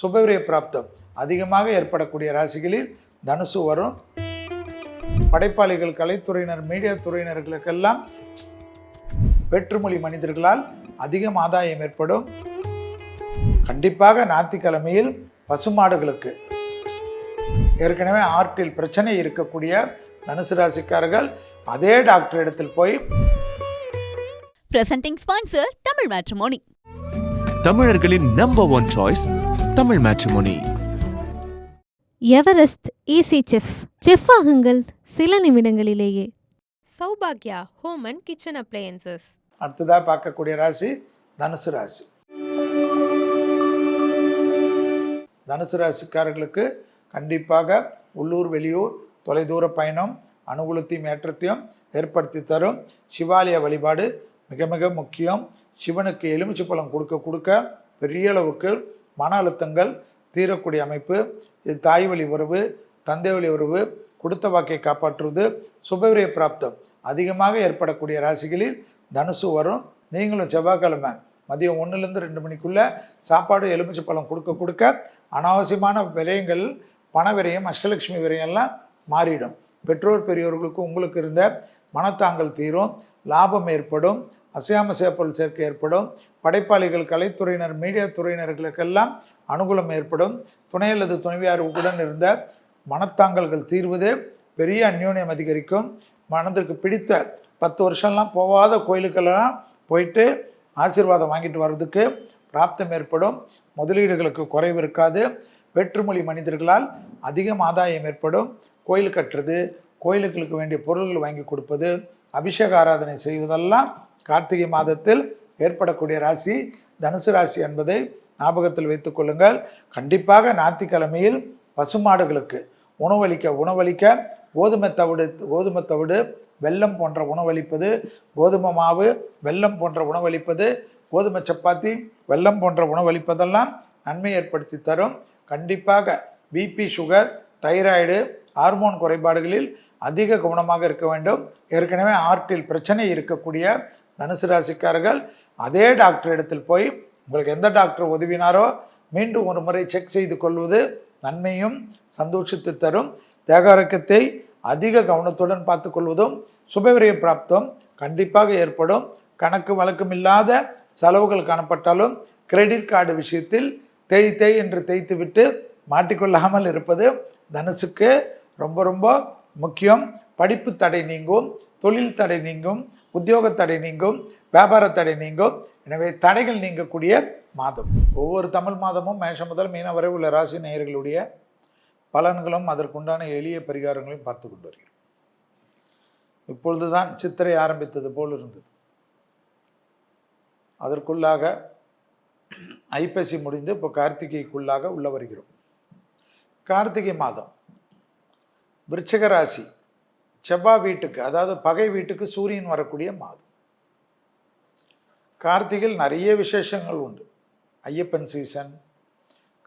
சுபவிரய பிராப்தம் அதிகமாக ஏற்படக்கூடிய ராசிகளில் தனுசு வரும். படைப்பாளிகள், கலைத்துறையினர், மீடியா துறையினர்களுக்கெல்லாம் வெற்றுமொழி மனிதர்களால் அதிகம் ஆதாயம் ஏற்படும். கண்டிப்பாக ஞாயிற்றுக்கிழமையில் பசுமாடுகளுக்கு ஏற்கனவே ஆர்ட்டில் பிரச்சனை இருக்கக்கூடிய தனுசு ராசிக்காரர்கள் அதே டாக்டர் இடத்தில் போய் பிரசன்டிங் ஸ்பான்சர் தமிழ் மேட்ரிமோனி, தமிழர்களின் number 1 choice Tamil Matrimony. Everest easy chef ஆகுங்கள் சில நிமிடங்களிலேயே. சௌபாக்யா ஹோம் அண்ட் கிச்சன் அப்ளையன்சஸ். அடுத்ததாக பார்க்கக்கூடிய ராசி தனுசு ராசி. தனுசு ராசிக்காரர்களுக்கு கண்டிப்பாக உள்ளூர் வெளியூர் தொலைதூர பயணம் அனுகூலத்தையும் ஏற்றத்தையும் ஏற்படுத்தி தரும். சிவாலய வழிபாடு மிக மிக முக்கியம். சிவனுக்கு எலுமிச்சை பழம் கொடுக்க பெரிய அளவுக்கு மன அழுத்தங்கள் தீரக்கூடிய அமைப்பு. இது தாய் வழி உறவு, தந்தை வழி உறவு, கொடுத்த வாக்கை காப்பாற்றுவது, சுபவிரய பிராப்தம் அதிகமாக ஏற்படக்கூடிய ராசிகளில் தனுசு வரும். நீங்களும் செவ்வாய்க்கிழமை மதியம் 1லேருந்து 2 மணிக்குள்ளே சாப்பாடு எலுமிச்சை பழம் கொடுக்க அனாவசியமான விரயங்கள், பண விரயம், அஷ்டலட்சுமி விரயம்லாம் மாறிடும். பெற்றோர் பெரியோர்களுக்கு உங்களுக்கு இருந்த மனத்தாங்கல் தீரும், லாபம் ஏற்படும், அசையாமசைய பொருள் சேர்க்கை ஏற்படும். படைப்பாளிகள், கலைத்துறையினர், மீடியா துறையினர்களுக்கெல்லாம் அனுகூலம் ஏற்படும். துணை அல்லது துணைவியாருடன் இருந்த மனத்தாங்கல்கள் தீர்வது, பெரிய அந்யோன்யம் அதிகரிக்கும். மனதிற்கு பிடித்த 10 வருஷம்லாம் போகாத கோயிலுக்கெல்லாம் போயிட்டு ஆசீர்வாதம் வாங்கிட்டு வர்றதுக்கு பிராப்தம் ஏற்படும். முதலீடுகளுக்கு குறைவு இருக்காது. வெற்றுமொழி மனிதர்களால் அதிகம் ஆதாயம் ஏற்படும். கோயில் கட்டுறது, கோயிலுக்கு வேண்டிய பொருள்கள் வாங்கி கொடுப்பது, அபிஷேக ஆராதனை செய்வதெல்லாம் கார்த்திகை மாதத்தில் ஏற்படக்கூடிய ராசி தனுசு ராசி என்பதை ஞாபகத்தில் வைத்துக் கொள்ளுங்கள். கண்டிப்பாக ஞாயிற்றுக்கிழமையில் பசுமாடுகளுக்கு உணவளிக்க கோதுமை தவிடு, வெல்லம் போன்ற உணவளிப்பது, கோதுமை மாவு, வெல்லம் போன்ற உணவளிப்பது, கோதுமை சப்பாத்தி, வெல்லம் போன்ற உணவளிப்பதெல்லாம் நன்மை ஏற்படுத்தி தரும். கண்டிப்பாக பிபி, சுகர், தைராய்டு, ஹார்மோன் குறைபாடுகளில் அதிக கவனமாக இருக்க வேண்டும். ஏற்கனவே ஆர்ட்டில் பிரச்சனை இருக்கக்கூடிய தனுசு ராசிக்காரர்கள் அதே டாக்டர் இடத்தில் போய் உங்களுக்கு எந்த டாக்டர் உதவினாரோ மீண்டும் ஒரு முறை செக் செய்து கொள்வது நன்மையும் சந்தோஷத்தை தரும். தேகாரக்கத்தை அதிக கவனத்துடன் பார்த்து கொள்வதும் சுபவிரய பிராப்தம் கண்டிப்பாக ஏற்படும். கணக்கு வழக்கமில்லாத செலவுகள் காணப்பட்டாலும் கிரெடிட் கார்டு விஷயத்தில் தேய் என்று தேய்த்து விட்டு மாட்டிக்கொள்ளாமல் இருப்பது தனுசுக்கு ரொம்ப ரொம்ப முக்கியம். படிப்பு தடை நீங்கும், தொழில் தடை நீங்கும், உத்தியோக தடை நீங்கும், வியாபார தடை நீங்கும். எனவே தடைகள் நீங்கக்கூடிய மாதம். ஒவ்வொரு தமிழ் மாதமும் மேஷம் முதல் மீன வரை உள்ள ராசி நேயர்களுடைய பலன்களும் அதற்குண்டான எளிய பரிகாரங்களையும் பார்த்து கொண்டு வருகிறோம். இப்பொழுதுதான் சித்திரை ஆரம்பித்தது போல் இருந்தது. அதற்குள்ளாக ஐப்பசி முடிந்து இப்போ கார்த்திகைக்குள்ளாக உள்ள வருகிறோம். கார்த்திகை மாதம் விருச்சிக ராசி செவ்வாய் வீட்டுக்கு, அதாவது பகை வீட்டுக்கு சூரியன் வரக்கூடிய மாதம். கார்த்திகையில் நிறைய விசேஷங்கள் உண்டு. ஐயப்பன் சீசன்,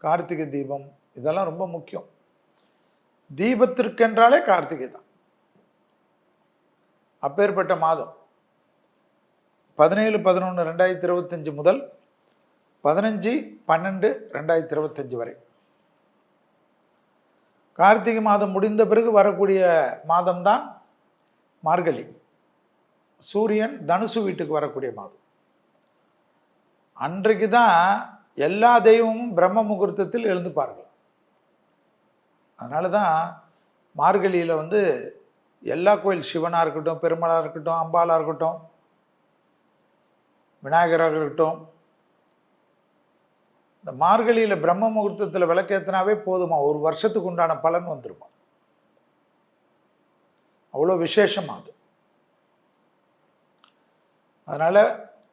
கார்த்திகை தீபம், இதெல்லாம் ரொம்ப முக்கியம். தீபத்திற்கென்றாலே கார்த்திகை தான். அப்பேற்பட்ட மாதம் 17/11/2025 முதல் 15/12/2025 வரை. கார்த்திகை மாதம் முடிந்த பிறகு வரக்கூடிய மாதம்தான் மார்கழி. சூரியன் தனுசு வீட்டுக்கு வரக்கூடிய மாதம். அன்றைக்கு தான் எல்லா தெய்வமும் பிரம்ம முகூர்த்தத்தில் எழுந்துப்பார்கள். அதனால தான் மார்கழியில் எல்லா கோயில், சிவனாக இருக்கட்டும், பெருமாளாக இருக்கட்டும், அம்பாளாக இருக்கட்டும், விநாயகராக இருக்கட்டும், இந்த மார்கழியில் பிரம்ம முகூர்த்தத்தில் விளக்கேற்றினாவே போதுமா, ஒரு வருஷத்துக்கு உண்டான பலன் வந்துருமா. அவ்வளோ விசேஷம் அது. அதனால்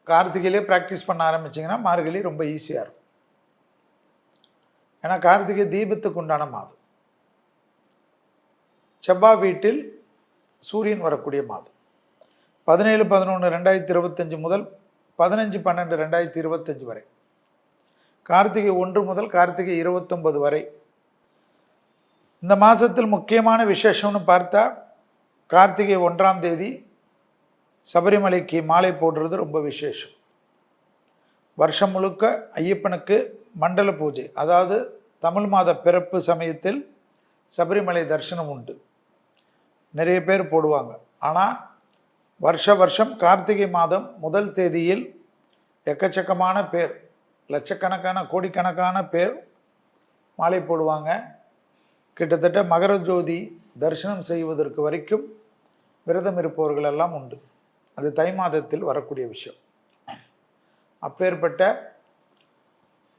கார்த்திகையிலே ப்ராக்டிஸ் பண்ண ஆரம்பிச்சிங்கன்னா மார்கழி ரொம்ப ஈஸியாக இருக்கும். ஏன்னா கார்த்திகை தீபத்துக்கு உண்டான மாதம். செவ்வாய் வீட்டில் சூரியன் வரக்கூடிய மாதம். 17/11/2025 முதல் 15/12/2025 வரை. கார்த்திகை 1 முதல் கார்த்திகை 29 வரை. இந்த மாதத்தில் முக்கியமான விசேஷம்னு பார்த்தா, கார்த்திகை 1ஆம் தேதி சபரிமலைக்கு மாலை போடுறது ரொம்ப விசேஷம். வருஷம் முழுக்க ஐயப்பனுக்கு மண்டல பூஜை, அதாவது தமிழ் மாத பிறப்பு சமயத்தில் சபரிமலை தரிசனம் உண்டு. நிறைய பேர் போடுவாங்க. ஆனால் வருஷம் கார்த்திகை மாதம் முதல் தேதியில் எக்கச்சக்கமான பேர், லட்சக்கணக்கான கோடிக்கணக்கான பேர் மாலை போடுவாங்க. கிட்டத்தட்ட மகர ஜோதி தரிசனம் செய்வதற்கு வரைக்கும் விரதம் இருப்பவர்கள் எல்லாம் உண்டு. அது தை மாதத்தில் வரக்கூடிய விஷயம். அப்பேற்பட்ட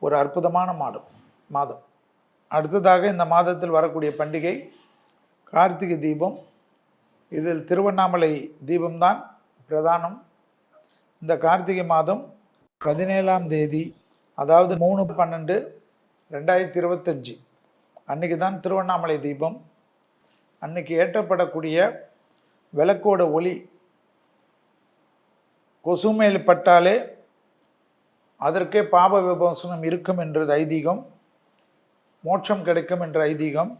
ஒரு அற்புதமான மாதம். அடுத்ததாக இந்த மாதத்தில் வரக்கூடிய பண்டிகை கார்த்திகை தீபம். இதில் திருவண்ணாமலை தீபம்தான் பிரதானம். இந்த கார்த்திகை மாதம் 17ஆம் தேதி, அதாவது 3/12/2025 அன்றைக்கி தான் திருவண்ணாமலை தீபம். அன்னைக்கு ஏற்றப்படக்கூடிய விளக்கோட ஒளி கொசு மேல் பட்டாலே அதற்கே பாப விமோசனம் இருக்கும் என்றது ஐதீகம், மோட்சம் கிடைக்கும் என்ற ஐதீகம்.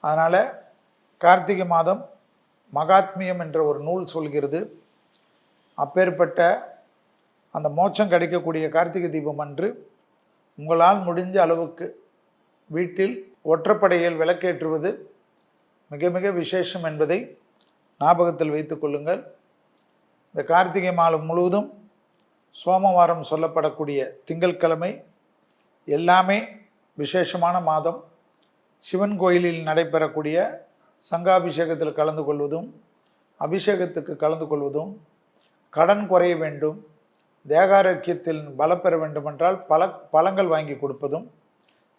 அதனால் கார்த்திகை மாதம் மகாத்மியம் என்ற ஒரு நூல் சொல்கிறது. அப்பேற்பட்ட அந்த மோட்சம் கிடைக்கக்கூடிய கார்த்திகை தீபம் அன்று உங்களால் முடிஞ்ச அளவுக்கு வீட்டில் ஒற்றைப்படையில் விளக்கேற்றுவது மிக மிக விசேஷம் என்பதை ஞாபகத்தில் வைத்து கொள்ளுங்கள். இந்த கார்த்திகை மாதம் முழுவதும் சோமவாரம் சொல்லப்படக்கூடிய திங்கட்கிழமை எல்லாமே விசேஷமான மாதம். சிவன் கோயிலில் நடைபெறக்கூடிய சங்காபிஷேகத்தில் கலந்து கொள்வதும், அபிஷேகத்துக்கு கலந்து கொள்வதும், கடன் குறைய வேண்டும், தேகாரோக்கியத்தில் பலப்பெற வேண்டுமென்றால் பழங்கள் வாங்கி கொடுப்பதும்,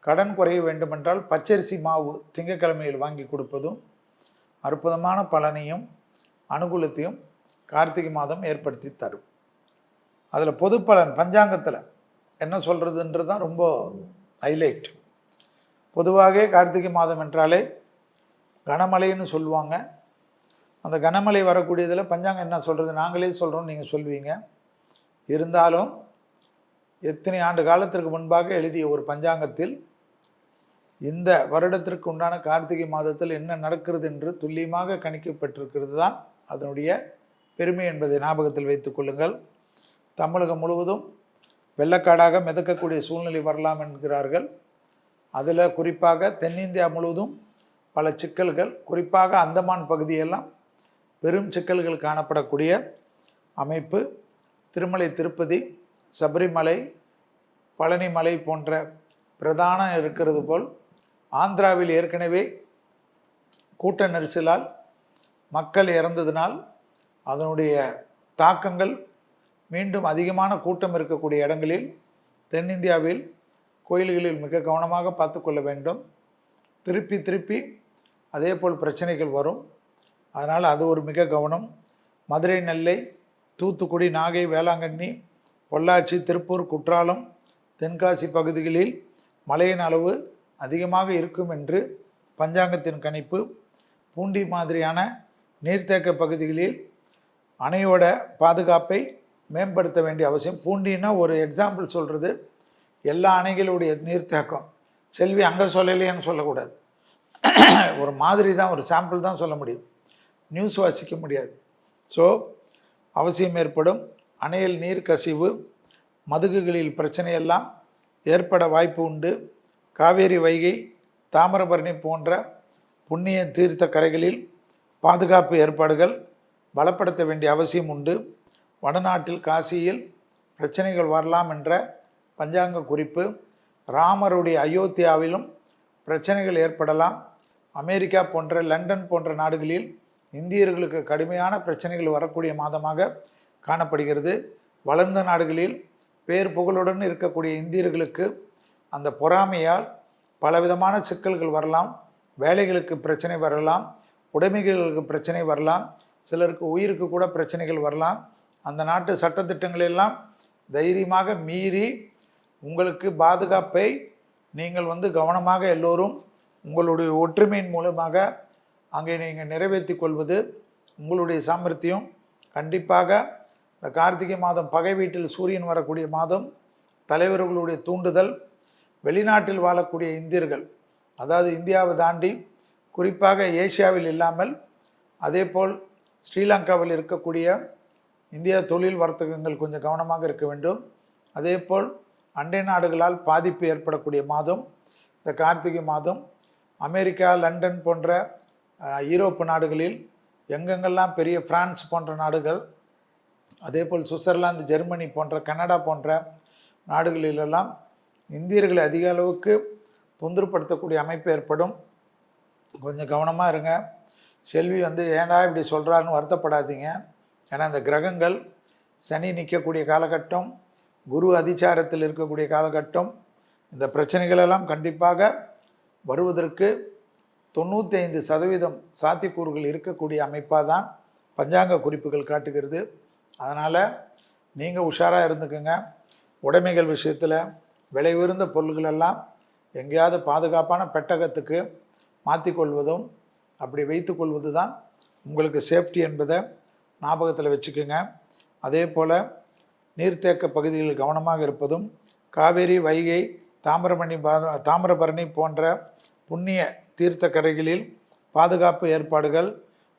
கடன் குறைய வேண்டுமென்றால் பச்சரிசி மாவு திங்கட்கிழமையில் வாங்கி கொடுப்பதும் அற்புதமான பலனையும் அனுகூலத்தையும் கார்த்திகை மாதம் ஏற்படுத்தி தரும். அதில் பொது பலன் பஞ்சாங்கத்தில் என்ன சொல்கிறதுன்றது தான் ரொம்ப ஹைலைட். பொதுவாக கார்த்திகை மாதம் என்றாலே கனமழைன்னு சொல்லுவாங்க. அந்த கனமழை வரக்கூடியதில் பஞ்சாங்கம் என்ன சொல்கிறது, நாங்களே சொல்கிறோம், நீங்கள் சொல்வீங்க. இருந்தாலும் எத்தனை ஆண்டு காலத்திற்கு முன்பாக எழுதிய ஒரு பஞ்சாங்கத்தில் இந்த வருடத்திற்கு உண்டான கார்த்திகை மாதத்தில் என்ன நடக்கிறது என்று துல்லியமாக கணிக்கப்பட்டிருக்கிறது தான் அதனுடைய பெருமை என்பதை ஞாபகத்தில் வைத்துக் கொள்ளுங்கள். தமிழகம் முழுவதும் வெள்ளக்காடாக மிதக்கக்கூடிய சூழ்நிலை வரலாம் என்கிறார்கள். அதில் குறிப்பாக தென்னிந்தியா முழுவதும் பல சிக்கல்கள், குறிப்பாக அந்தமான் பகுதியெல்லாம் பெரும் சிக்கல்கள் காணப்படக்கூடிய அமைப்பு. திருமலை திருப்பதி, சபரிமலை, பழனிமலை போன்ற பிரதான இருக்கிறது போல் ஆந்திராவில் ஏற்கனவே கூட்ட நெரிசலால் மக்கள் இறந்ததினால் அதனுடைய தாக்கங்கள் மீண்டும் அதிகமான கூட்டம் இருக்கக்கூடிய இடங்களில் தென்னிந்தியாவில் கோயில்களில் மிக கவனமாக பார்த்து கொள்ள வேண்டும். திருப்பி அதே போல் பிரச்சனைகள் வரும். அதனால் அது ஒரு மிக கவனம். மதுரை, நெல்லை, தூத்துக்குடி, நாகை, வேளாங்கண்ணி, பொள்ளாச்சி, திருப்பூர், குற்றாலம், தென்காசி பகுதிகளில் மழையின் அளவு அதிகமாக இருக்கும் என்று பஞ்சாங்கத்தின் கணிப்பு. பூண்டி மாதிரியான நீர்த்தேக்க பகுதிகளில் அணையோட பாதுகாப்பை மேம்படுத்த வேண்டிய அவசியம். பூண்டின்னா ஒரு எக்ஸாம்பிள் சொல்கிறது, எல்லா அணைகளுடைய நீர்த்தேக்கம் செல்வி அங்கே சொல்லலையேன்னு சொல்லக்கூடாது. ஒரு மாதிரி தான், ஒரு சாம்பிள் தான் சொல்ல முடியும், நியூஸ் வாசிக்க முடியாது. ஸோ அவசியம் ஏற்படும். அணையில் நீர் கசிவு, மதுகுகளில் பிரச்சனையெல்லாம் ஏற்பட வாய்ப்பு உண்டு. காவேரி, வைகை, தாமிரபரணி போன்ற புண்ணிய தீர்த்த கரைகளில் பாதுகாப்பு ஏற்பாடுகள் பலப்படுத்த வேண்டிய அவசியம் உண்டு. வடநாட்டில் காசியில் பிரச்சனைகள் வரலாம் என்ற பஞ்சாங்க குறிப்பு. ராமருடைய அயோத்தியாவிலும் பிரச்சனைகள் ஏற்படலாம். அமெரிக்கா போன்ற, லண்டன் போன்ற நாடுகளில் இந்தியர்களுக்கு கடுமையான பிரச்சனைகள் வரக்கூடிய மாதமாக காணப்படுகிறது. வளர்ந்த நாடுகளில் பேர் புகழுடன் இருக்கக்கூடிய இந்தியர்களுக்கு அந்த பொறாமையால் பலவிதமான சிக்கல்கள் வரலாம். வேலைகளுக்கு பிரச்சனை வரலாம், உடைமைகளுக்கு பிரச்சனை வரலாம், சிலருக்கு உயிருக்கு கூட பிரச்சனைகள் வரலாம். அந்த நாட்டு சட்டத்திட்டங்களெல்லாம் தைரியமாக மீறி உங்களுக்கு பாதுகாப்பை நீங்கள் கவனமாக எல்லோரும் உங்களுடைய ஒற்றுமையின் மூலமாக அங்கே நீங்கள் நிறைவேற்றி கொள்வது உங்களுடைய சாமர்த்தியம். கண்டிப்பாக இந்த கார்த்திகை மாதம் பகை வீட்டில் சூரியன் வரக்கூடிய மாதம். தலைவர்களுடைய தூண்டுதல், வெளிநாட்டில் வாழக்கூடிய இந்தியர்கள், அதாவது இந்தியாவை தாண்டி குறிப்பாக ஏசியாவில் இல்லாமல் அதேபோல் ஸ்ரீலங்காவில் இருக்கக்கூடிய இந்தியா தொழில் வர்த்தகங்கள் கொஞ்சம் கவனமாக இருக்க வேண்டும். அதேபோல் அண்டை நாடுகளால் பாதிப்பு ஏற்படக்கூடிய மாதம் இந்த கார்த்திகை மாதம். அமெரிக்கா, லண்டன் போன்ற யூரோப்பு நாடுகளில் எங்கெங்கெல்லாம் பெரிய பிரான்ஸ் போன்ற நாடுகள், அதேபோல் சுவிட்சர்லாந்து, ஜெர்மனி போன்ற, கனடா போன்ற நாடுகளிலெல்லாம் இந்தியர்களை அதிக அளவுக்கு தொந்தரப்படுத்தக்கூடிய அமைப்பு ஏற்படும். கொஞ்சம் கவனமாக இருங்க. செல்வி ஏன்டா இப்படி சொல்கிறாருன்னு வருத்தப்படாதீங்க. ஏன்னா இந்த கிரகங்கள் சனி நிற்கக்கூடிய காலகட்டம், குரு அதிச்சாரத்தில் இருக்கக்கூடிய காலகட்டம், இந்த பிரச்சனைகளெல்லாம் கண்டிப்பாக வருவதற்கு 95% சாத்தியக்கூறுகள் இருக்கக்கூடிய அமைப்பாக தான் பஞ்சாங்க குறிப்புகள் காட்டுகிறது. அதனால் நீங்கள் உஷாராக இருந்துக்குங்க. உடைமைகள் விஷயத்தில் விலை உயர்ந்த பொருள்களெல்லாம் எங்கேயாவது பாதுகாப்பான பெட்டகத்துக்கு மாற்றிக்கொள்வதும் அப்படி வைத்து கொள்வது தான் உங்களுக்கு சேஃப்டி என்பதை ஞாபகத்தில் வச்சுக்கோங்க. அதே போல் நீர்த்தேக்க பகுதிகளில் கவனமாக இருப்பதும், காவேரி, வைகை, தாமிரபரணி போன்ற புண்ணிய தீர்த்த கரைகளில் பாதுகாப்பு ஏற்பாடுகள்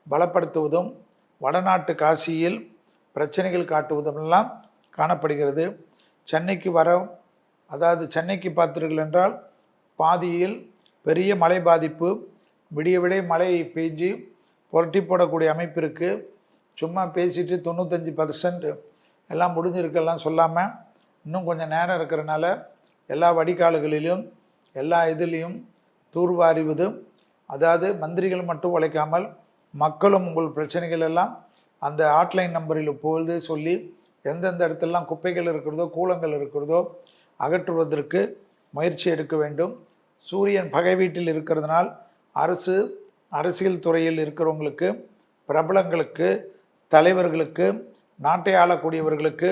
பலப்படுத்துவதும், வடநாட்டு காசியில் பிரச்சனைகள் காட்டுவதுமெல்லாம் காணப்படுகிறது. சென்னைக்கு சென்னைக்கு பார்த்தீர்கள் என்றால் பாதியில் பெரிய மழை பாதிப்பு, விடிய மழை பெய்ஞ்சு புரட்டி போடக்கூடிய அமைப்பு இருக்குது. சும்மா பேசிட்டு 95% எல்லாம் முடிஞ்சிருக்கெல்லாம் சொல்லாமல் இன்னும் கொஞ்சம் நேரம் இருக்கிறனால எல்லா வடிகால்களிலும் எல்லா இதுலேயும் தூர்வாரிவது, அதாவது மந்திரிகள் மட்டும் உழைக்காமல் மக்களும் உங்கள் பிரச்சனைகள் எல்லாம் அந்த ஹாட்லைன் நம்பரில் போது சொல்லி எந்தெந்த இடத்துலலாம் குப்பைகள் இருக்கிறதோ, கூலங்கள் இருக்கிறதோ அகற்றுவதற்கு முயற்சி எடுக்க வேண்டும். சூரியன் பகை வீட்டில் இருக்கிறதுனால் அரசியல் துறையில் இருக்கிறவங்களுக்கு, பிரபலங்களுக்கு, தலைவர்களுக்கு, நாட்டை ஆளக்கூடியவர்களுக்கு,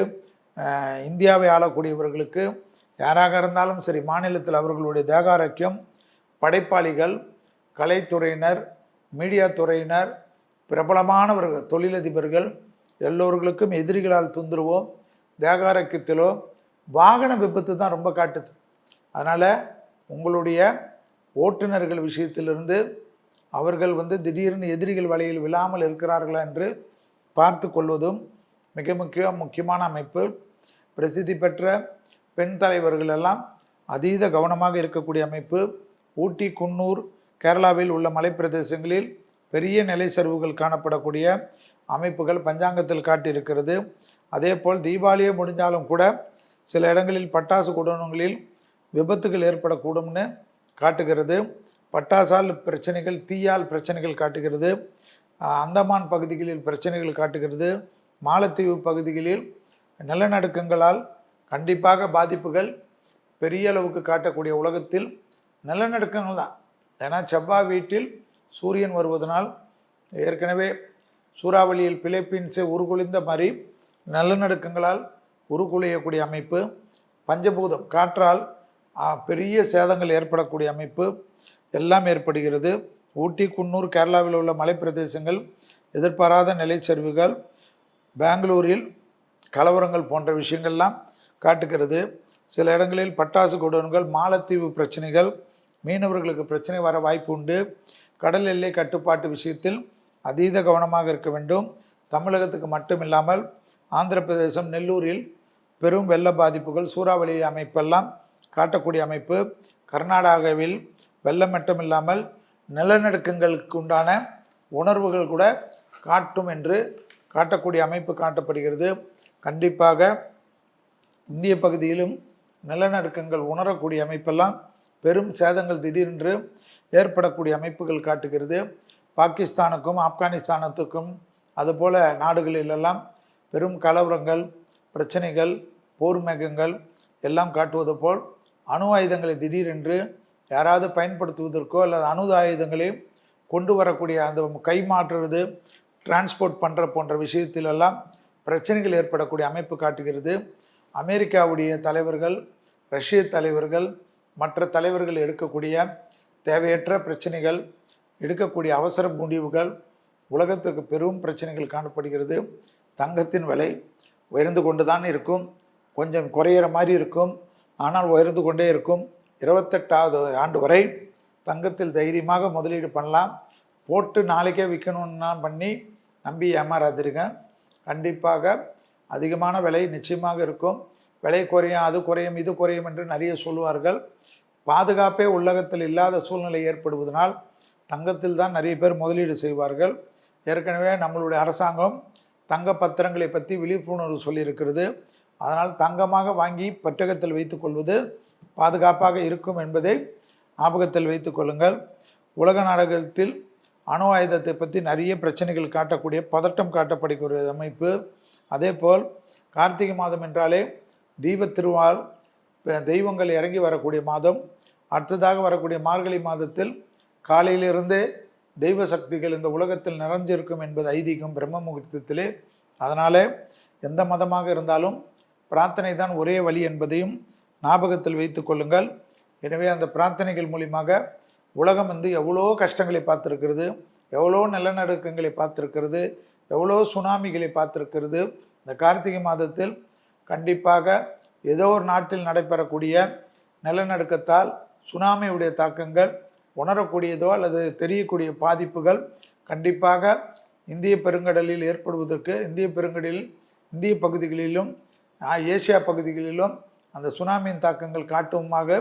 இந்தியாவை ஆளக்கூடியவர்களுக்கு, யாராக இருந்தாலும் சரி, மாநிலத்தில் அவர்களுடைய தேகாரோக்கியம், படைப்பாளிகள், கலைத்துறையினர், மீடியா துறையினர், பிரபலமானவர்கள், தொழிலதிபர்கள் எல்லோர்களுக்கும் எதிரிகளால் தொந்தரவோ, தேகாரோக்கியத்திலோ வாகன விபத்து தான் ரொம்ப காட்டுது. அதனால் உங்களுடைய ஓட்டுநர்கள் விஷயத்திலிருந்து அவர்கள் திடீர்னு எதிரிகள் வலையில் விழாமல் இருக்கிறார்களா என்று பார்த்து கொள்வதும் மிக முக்கியமான அமைப்பு. பிரசித்தி பெற்ற பெண் தலைவர்கள் எல்லாம் அதீத கவனமாக இருக்கக்கூடிய அமைப்பு. ஊட்டி, குன்னூர், கேரளாவில் உள்ள மலைப்பிரதேசங்களில் பெரிய நிலை சரிவுகள் காணப்படக்கூடிய அமைப்புகள் பஞ்சாங்கத்தில் காட்டியிருக்கிறது. அதே போல் தீபாவளியே முடிஞ்சாலும் கூட சில இடங்களில் பட்டாசு குடோனங்களில் விபத்துகள் ஏற்படக்கூடும்னு காட்டுகிறது. பட்டாசால் பிரச்சனைகள், தீயால் பிரச்சனைகள் காட்டுகிறது. அந்தமான் பகுதிகளில் பிரச்சனைகள் காட்டுகிறது. மாலத்தீவு பகுதிகளில் நிலநடுக்கங்களால் கண்டிப்பாக பாதிப்புகள் பெரிய அளவுக்கு காட்டக்கூடிய உலகத்தில் நிலநடுக்கங்கள் தான். ஏன்னா செவ்வாய் வீட்டில் சூரியன் வருவதனால் ஏற்கனவே சூறாவளியில் பிலிப்பீன்ஸை உருகுலைந்த மாதிரி நிலநடுக்கங்களால் உருகுலையக்கூடிய அமைப்பு, பஞ்சபூதம் காற்றால் பெரிய சேதங்கள் ஏற்படக்கூடிய அமைப்பு எல்லாம் ஏற்படுகிறது. ஊட்டி, குன்னூர், கேரளாவில் உள்ள மலைப்பிரதேசங்கள் எதிர்பாராத நிலைச்சரிவுகள், பெங்களூரில் கலவரங்கள் போன்ற விஷயங்கள்லாம் காட்டுகிறது. சில இடங்களில் பட்டாசு குடோன்கள், மாலத்தீவு பிரச்சனைகள், மீனவர்களுக்கு பிரச்சனை வர வாய்ப்பு உண்டு. கடல் எல்லை கட்டுப்பாட்டு விஷயத்தில் அதீத கவனமாக இருக்க வேண்டும். தமிழகத்துக்கு மட்டும் இல்லாமல் ஆந்திர பிரதேசம், நெல்லூரில் பெரும் வெள்ள பாதிப்புகள், சூறாவளி அமைப்பெல்லாம் காட்டக்கூடிய அமைப்பு. கர்நாடகாவில் வெள்ளம் மட்டும் இல்லாமல் நிலநடுக்கங்களுக்கு உண்டான உணர்வுகள் கூட காட்டும் என்று காட்டக்கூடிய அமைப்பு காட்டப்படுகிறது. கண்டிப்பாக இந்திய பகுதியிலும் நிலநடுக்கங்கள் உணரக்கூடிய அமைப்பெல்லாம் பெரும் சேதங்கள் திடீரென்று ஏற்படக்கூடிய அமைப்புகள் காட்டுகிறது. பாகிஸ்தானுக்கும் ஆப்கானிஸ்தானத்துக்கும் அதுபோல நாடுகளிலெல்லாம் பெரும் கலவரங்கள், பிரச்சனைகள், போர் மேகங்கள் எல்லாம் காட்டுவது போல் அணு ஆயுதங்களை திடீரென்று யாராவது பயன்படுத்துவதற்கோ அல்லது அணு ஆயுதங்களை கொண்டு வரக்கூடிய அந்த கைமாற்றுறது, டிரான்ஸ்போர்ட் பண்ணுற போன்ற விஷயத்திலெல்லாம் பிரச்சனைகள் ஏற்படக்கூடிய அமைப்பு காட்டுகிறது. அமெரிக்காவுடைய தலைவர்கள், ரஷ்ய தலைவர்கள், மற்ற தலைவர்கள் எடுக்கக்கூடிய தேவையற்ற பிரச்சனைகள், எடுக்கக்கூடிய அவசர முடிவுகள் உலகத்திற்கு பெரும் பிரச்சனைகள் காணப்படுகிறது. தங்கத்தின் விலை உயர்ந்து கொண்டு தான் இருக்கும், கொஞ்சம் குறையிற மாதிரி இருக்கும், ஆனால் உயர்ந்து கொண்டே இருக்கும். 28வது ஆண்டு வரை தங்கத்தில் தைரியமாக முதலீடு பண்ணலாம். போட்டு நாளைக்கே விற்கணுன்னா பண்ணி நம்பி ஏமாறாதிருங்க. கண்டிப்பாக அதிகமான விலை நிச்சயமாக இருக்கும். விலை குறையும், அது குறையும், இது குறையும் என்று நிறைய சொல்லுவார்கள். பாதுகாப்பே உலகத்தில் இல்லாத சூழ்நிலை ஏற்படுவதனால் தங்கத்தில் தான் நிறைய பேர் முதலீடு செய்வார்கள். ஏற்கனவே நம்மளுடைய அரசாங்கம் தங்க பத்திரங்களை பற்றி விழிப்புணர்வு சொல்லியிருக்கிறது. அதனால் தங்கமாக வாங்கி பட்டகத்தில் வைத்துக்கொள்வது பாதுகாப்பாக இருக்கும் என்பதை ஞாபகத்தில் வைத்து கொள்ளுங்கள். உலக நாடகத்தில் அணு ஆயுதத்தை பற்றி நிறைய பிரச்சனைகள் காட்டக்கூடிய பதட்டம் காட்டப்படுகிற அமைப்பு. அதே போல் கார்த்திகை மாதம் என்றாலே தீபத் திருவால் தெய்வங்கள் இறங்கி வரக்கூடிய மாதம். அடுத்ததாக வரக்கூடிய மார்கழி மாதத்தில் காலையிலிருந்தே தெய்வ சக்திகள் இந்த உலகத்தில் நிறைஞ்சிருக்கும் என்பது ஐதீகம் பிரம்ம முகூர்த்தத்திலே. அதனாலே எந்த மதமாக இருந்தாலும் பிரார்த்தனை தான் ஒரே வழி என்பதையும் ஞாபகத்தில் வைத்து கொள்ளுங்கள். எனவே அந்த பிரார்த்தனைகள் மூலியமாக உலகம் எவ்வளோ கஷ்டங்களை பார்த்துருக்கிறது, எவ்வளோ நிலநடுக்கங்களை பார்த்துருக்கிறது, எவ்வளோ சுனாமிகளை பார்த்துருக்கிறது. இந்த கார்த்திகை மாதத்தில் கண்டிப்பாக ஏதோ ஒரு நாட்டில் நடைபெறக்கூடிய நிலநடுக்கத்தால் சுனாமியுடைய தாக்கங்கள் உணரக்கூடியதோ அல்லது தெரியக்கூடிய பாதிப்புகள் கண்டிப்பாக இந்திய பெருங்கடலில் ஏற்படுவதற்கு இந்திய பகுதிகளிலும் ஏசியா பகுதிகளிலும் அந்த சுனாமியின் தாக்கங்கள் காட்டுமாக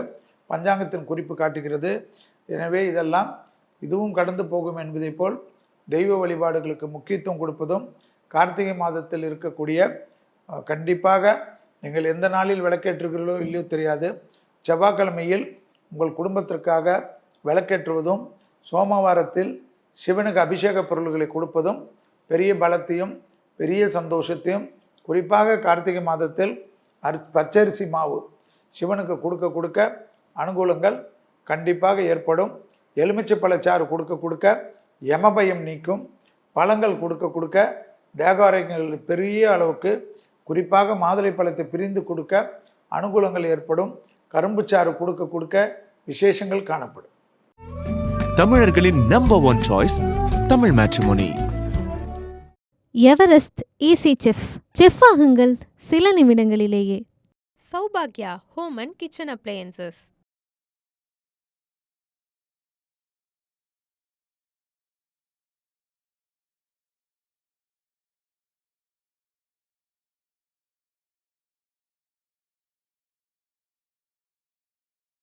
பஞ்சாங்கத்தின் குறிப்பு காட்டுகிறது. எனவே இதுவும் கடந்து போகும் என்பதை போல் தெய்வ வழிபாடுகளுக்கு முக்கியத்துவம் கொடுப்பதும் கார்த்திகை மாதத்தில் இருக்கக்கூடிய கண்டிப்பாக நீங்கள் எந்த நாளில் விளக்கேற்றுகிறீர்களோ இல்லையோ தெரியாது, செவ்வாய்க்கிழமையில் உங்கள் குடும்பத்திற்காக விளக்கேற்றுவதும் சோமவாரத்தில் சிவனுக்கு அபிஷேக பொருள்களை கொடுப்பதும் பெரிய பலத்தையும் பெரிய சந்தோஷத்தையும், குறிப்பாக கார்த்திகை மாதத்தில் பச்சரிசி மாவு சிவனுக்கு கொடுக்க அனுகூலங்கள் கண்டிப்பாக ஏற்படும். எலுமிச்சை பழச்சாறு கொடுக்க யமபயம் நீக்கும். பழங்கள் கொடுக்க தேக ஆரோக்கியங்கள் பெரிய அளவுக்கு, குறிப்பாக மாதுளை பழத்தை பிரிந்து கொடுக்க அனுகூலங்கள் ஏற்படும். கரும்புச்சாறு கொடுக்க விசேஷங்கள் காணப்படும். தமிழர்களின் number one choice Tamil Matrimony. Everest easy chef ஆகுங்கள் சில நிமிடங்களிலேயே. Saubhagya Home and Kitchen Appliances.